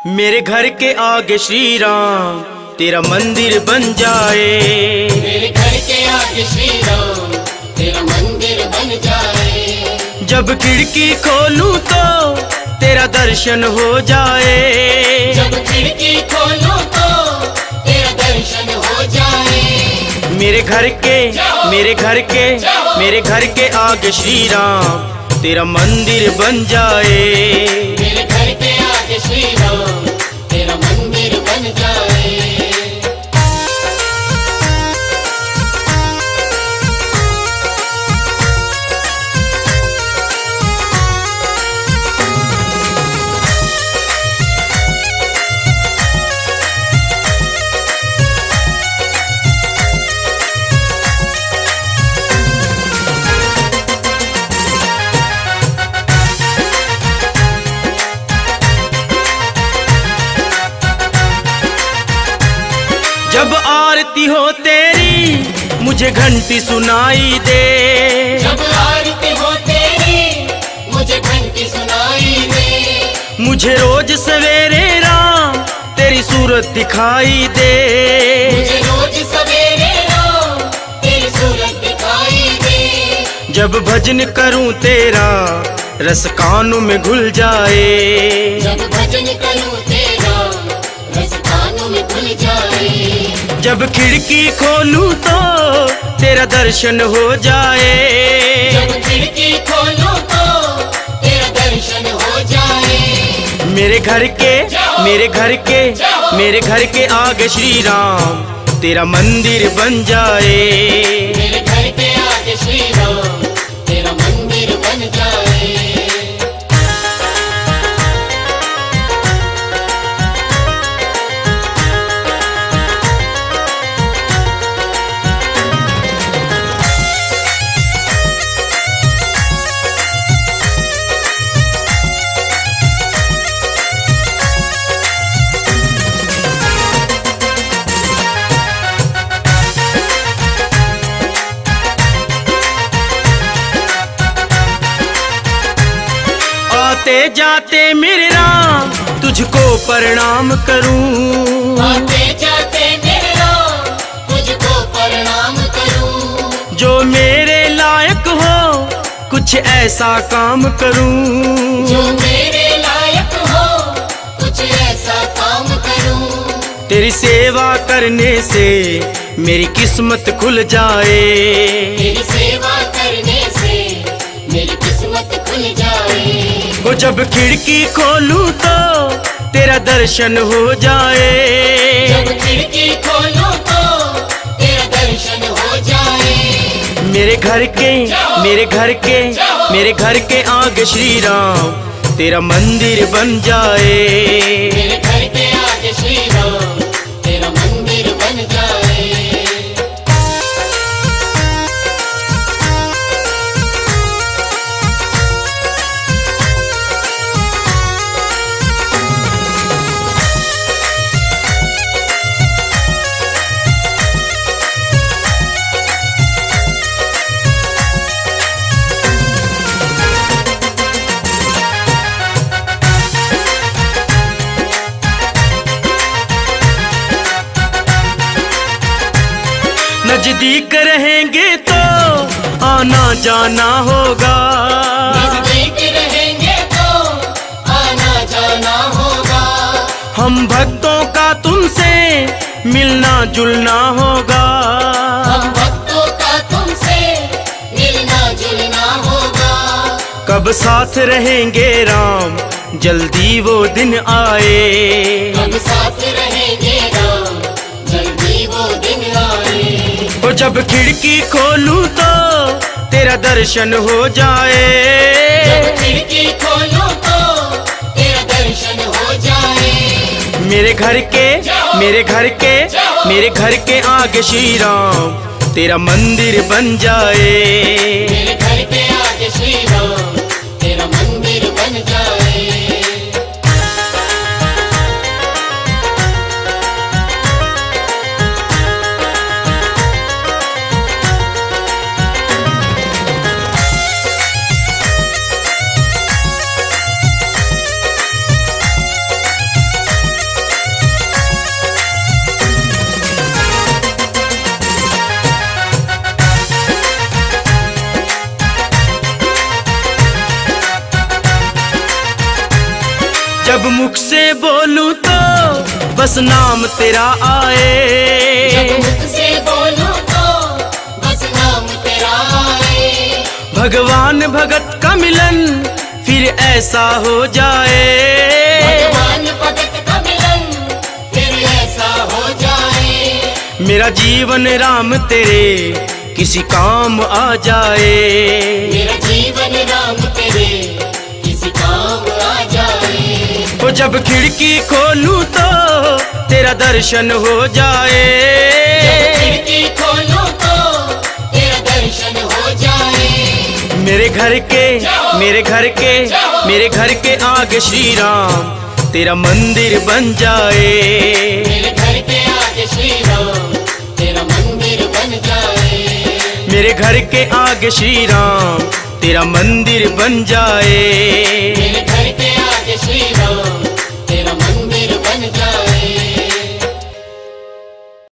मेरे घर के आगे श्री राम तेरा मंदिर बन जाए। मेरे घर के आगे श्री राम तेरा मंदिर बन जाए। जब खिड़की खोलूं तो तेरा दर्शन हो जाए। जब खिड़की खोलूं तो तेरा दर्शन हो जाए। मेरे घर के आगे श्री राम तेरा मंदिर बन जाए। मेरे घर के आगे श्री राम तेरा मंदिर बन जाए। जब आरती हो तेरी मुझे घंटी सुनाई दे। जब आरती हो तेरी मुझे घंटी सुनाई दे। मुझे रोज सवेरे राम तेरी सूरत दिखाई दे। मुझे रोज सवेरे राम तेरी सूरत दिखाई दे। जब भजन करूं तेरा रस कानों में घुल जाए। जब भजन करूं तेरा रस कानों में घुल जाए। जब खिड़की खोलूं तो तेरा दर्शन हो जाए। जब खिड़की खोलूं तो तेरा दर्शन हो जाए। मेरे घर के आगे श्री राम तेरा मंदिर बन जाए। मेरे घर के आगे श्री राम तेरा मंदिर बन जाए। आते जाते मेरे राम तुझको प्रणाम करूं। आते जाते मेरे राम तुझको प्रणाम करूं। जो मेरे लायक हो कुछ ऐसा काम करूं। जो मेरे लायक हो कुछ ऐसा काम करूं। तेरी सेवा करने से मेरी किस्मत खुल जाए। तेरी सेवा करने से मेरी किस्मत खुल जाए। वो जब खिड़की खोलूं तो तेरा दर्शन हो जाए। जब खिड़की खोलूं तो तेरा दर्शन हो जाए। मेरे घर के आगे श्री राम तेरा मंदिर बन जाए। मेरे घर के आगे श्री राम तेरा मंदिर बन जाए। नजदीक रहेंगे तो आना जाना होगा। नजदीक रहेंगे तो आना जाना होगा। हम भक्तों का तुमसे मिलना जुलना होगा। हम भक्तों का तुमसे मिलना जुलना होगा। कब साथ रहेंगे राम जल्दी वो दिन आए। कब साथ रहेंगे राम जल्दी वो दिन आए। वो जब खिड़की खोलूं तो तेरा दर्शन हो जाए। जब खिड़की खोलूं तो तेरा दर्शन हो जाए। मेरे घर के आगे श्री राम तेरा मंदिर बन जाए। मेरे घर के आगे श्री राम तेरा मंदिर बन जाए। जब मुख से बोलूं तो बस नाम तेरा आए, जब मुख से बोलूं तो बस नाम तेरा आए। भगवान भगत का मिलन फिर ऐसा हो जाए, भगवान भगत का मिलन फिर ऐसा हो जाए। मेरा जीवन राम तेरे किसी काम आ जाए, मेरा जीवन राम तेरे किसी काम आ जाए। वो जब खिड़की खोलूं तो तेरा दर्शन हो जाए, जब खिड़की खोलूं तो तेरा दर्शन हो जाए। मेरे घर के मेरे घर के मेरे घर के आगे श्री राम तेरा मंदिर बन जाए, मेरे घर के आगे श्री राम तेरा मंदिर बन जाए। मेरे घर के आगे श्री राम तेरा मंदिर बन जाए। मेरे घर